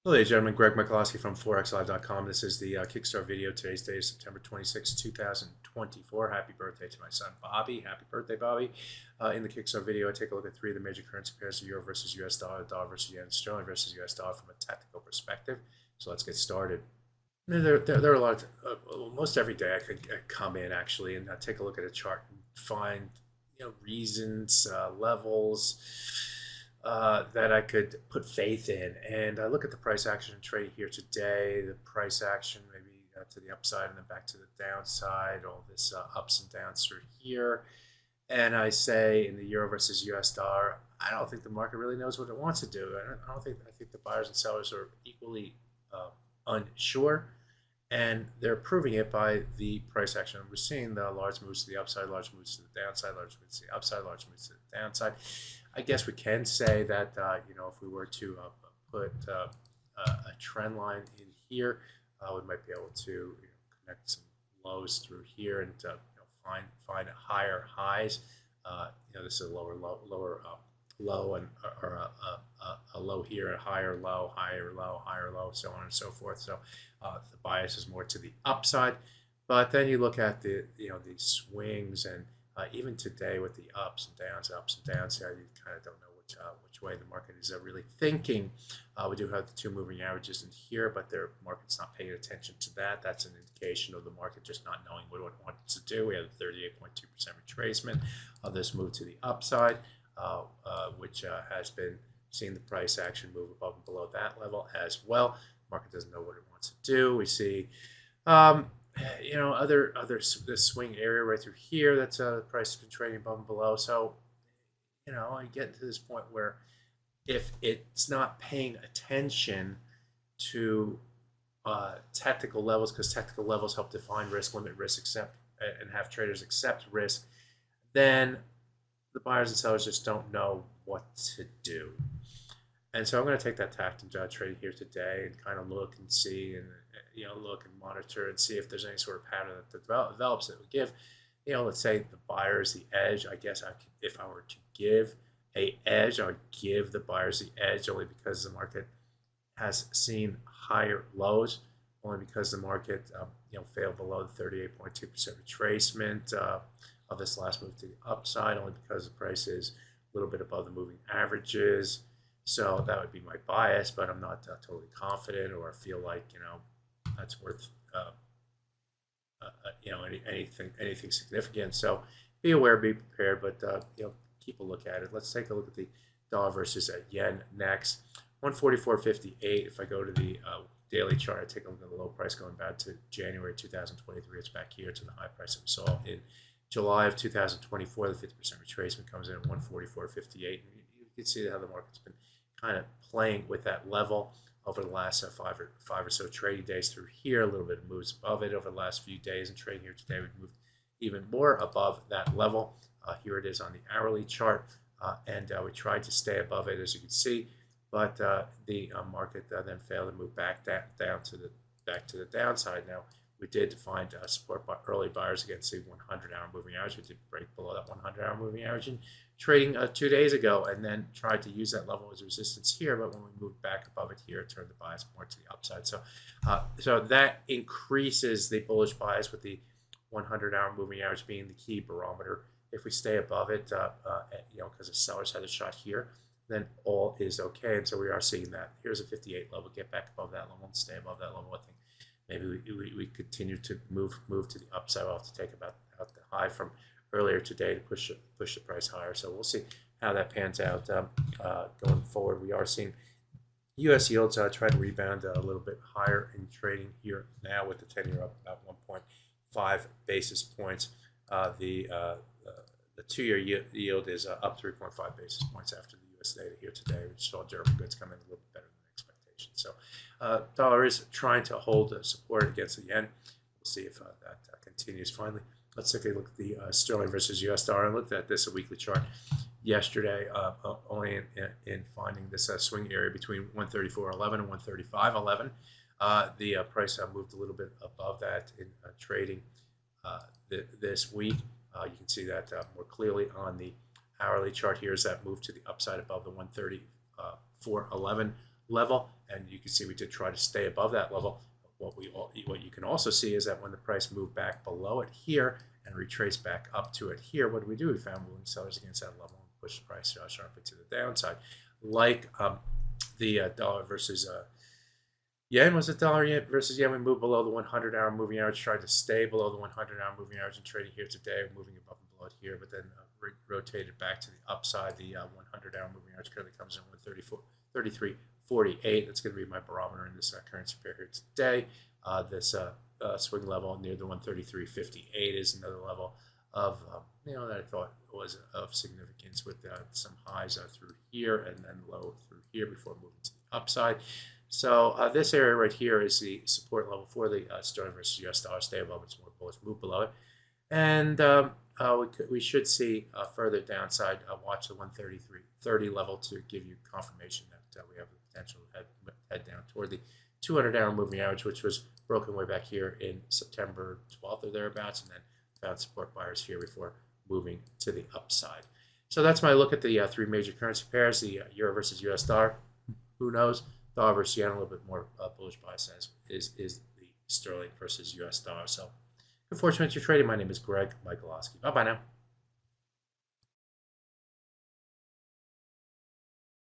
Hello, ladies and gentlemen. Greg Michalowski from ForexLive.com. This is the Kickstart video. Today's date is September 26, 2024. Happy birthday to my son, Bobby. Happy birthday, Bobby. In the Kickstart video, I take a look at three of the major currency pairs: the euro versus US dollar, dollar versus yen, sterling versus US dollar from a technical perspective. So let's get started. There are a lot of, most every day I could come in actually and take a look at a chart and find reasons, levels that I could put faith in. And I look at the price action trade here today, the price action maybe to the upside and then back to the downside, all this ups and downs through here. And I say in the euro versus US dollar, I don't think the market really knows what it wants to do. I think the buyers and sellers are equally unsure. And they're proving it by the price action. We're seeing the large moves to the upside, large moves to the downside, large moves to the upside, large moves to the downside. I guess we can say that if we were to put a trend line in here, we might be able to connect some lows through here and find higher highs. This is a lower low and or a low here, a higher low, higher low, higher low, so on and so forth. So the bias is more to the upside. But then you look at the these swings, and even today with the ups and downs, you kind of don't know which way the market is really thinking. We do have the two moving averages in here, but the market's not paying attention to that. That's an indication of the market just not knowing what it wants to do. We have a 38.2% retracement of this move to the upside, which has been seeing the price action move above and below that level as well. Market doesn't know what it wants to do. We see this swing area right through here. That's the price has been trading above and below. So I get to this point where if it's not paying attention to technical levels, because technical levels help define risk, limit risk, accept, and have traders accept risk, then the buyers and sellers just don't know what to do. And so I'm going to take that tact and trade here today and kind of look and see and look and monitor and see if there's any sort of pattern that develops that would give, let's say the buyers the edge. I guess if I were to give a edge, I would give the buyers the edge only because the market has seen higher lows, only because the market failed below the 38.2% retracement of this last move to the upside, only because the price is a little bit above the moving averages. So that would be my bias, but I'm not totally confident or feel like that's worth anything significant. So be aware, be prepared, but keep a look at it. Let's take a look at the dollar versus yen next. 144.58. If I go to the daily chart, I take a look at the low price going back to January 2023. It's back here to the high price that we saw in July of 2024. The 50% retracement comes in at 144.58. You can see how the market's been kind of playing with that level over the last five or so trading days through here. A little bit of moves above it over the last few days, and trading here today, we've moved even more above that level. Here it is on the hourly chart, and we tried to stay above it, as you can see, but the market then failed to move back down to the downside. Now, we did find support by early buyers against the 100-hour moving average. We did break below that 100-hour moving average in trading 2 days ago, and then tried to use that level as resistance here. But when we moved back above it here, it turned the bias more to the upside. So, so that increases the bullish bias, with the 100-hour moving average being the key barometer. If we stay above it, because the sellers had a shot here, then all is okay. And so we are seeing that. Here's a 58 level. Get back above that level and stay above that level. I think maybe we continue to move to the upside. We'll have to take out the high from earlier today to push the price higher. So we'll see how that pans out going forward. We are seeing U.S. yields try to rebound a little bit higher in trading here now, with the 10-year up about 1.5 basis points. The 2-year yield is up 3.5 basis points after the U.S. data here today, which saw durable goods come in a little bit better than expectation. So dollar is trying to hold support against the yen. We'll see if that continues. Finally, let's take a look at the sterling versus U.S. dollar. I looked at this, a weekly chart, yesterday, only in finding this swing area between 134.11 and 135.11. The price moved a little bit above that in trading this week. You can see that more clearly on the hourly chart here, is that move to the upside above the 134.11 level, and you can see we did try to stay above that level. What you can also see is that when the price moved back below it here and retraced back up to it here, what do? We found willing sellers against that level and pushed the price sharply to the downside. Like the dollar versus yen, was it dollar yen versus yen? We moved below the 100-hour moving average, tried to stay below the 100-hour moving average and trading here today, moving above and below it here, but then rotated back to the upside. The 100-hour moving average currently comes in with 33.48. That's going to be my barometer in this currency pair here today. This swing level near the 133.58 is another level of that I thought was of significance, with some highs through here and then low through here before moving to the upside. So this area right here is the support level for the sterling versus US dollar. Stay above its more bullish move below it, and we should see further downside. Watch the 133.30 level to give you confirmation that we have the potential to head down toward the 200-hour moving average, which was broken way back here in September 12th or thereabouts, and then found support buyers here before moving to the upside. So that's my look at the three major currency pairs: the euro versus US dollar. Who knows? Dollar versus yen, a little bit more bullish bias is the sterling versus US dollar. So good fortune with your trading. My name is Greg Michalowski. Bye bye now.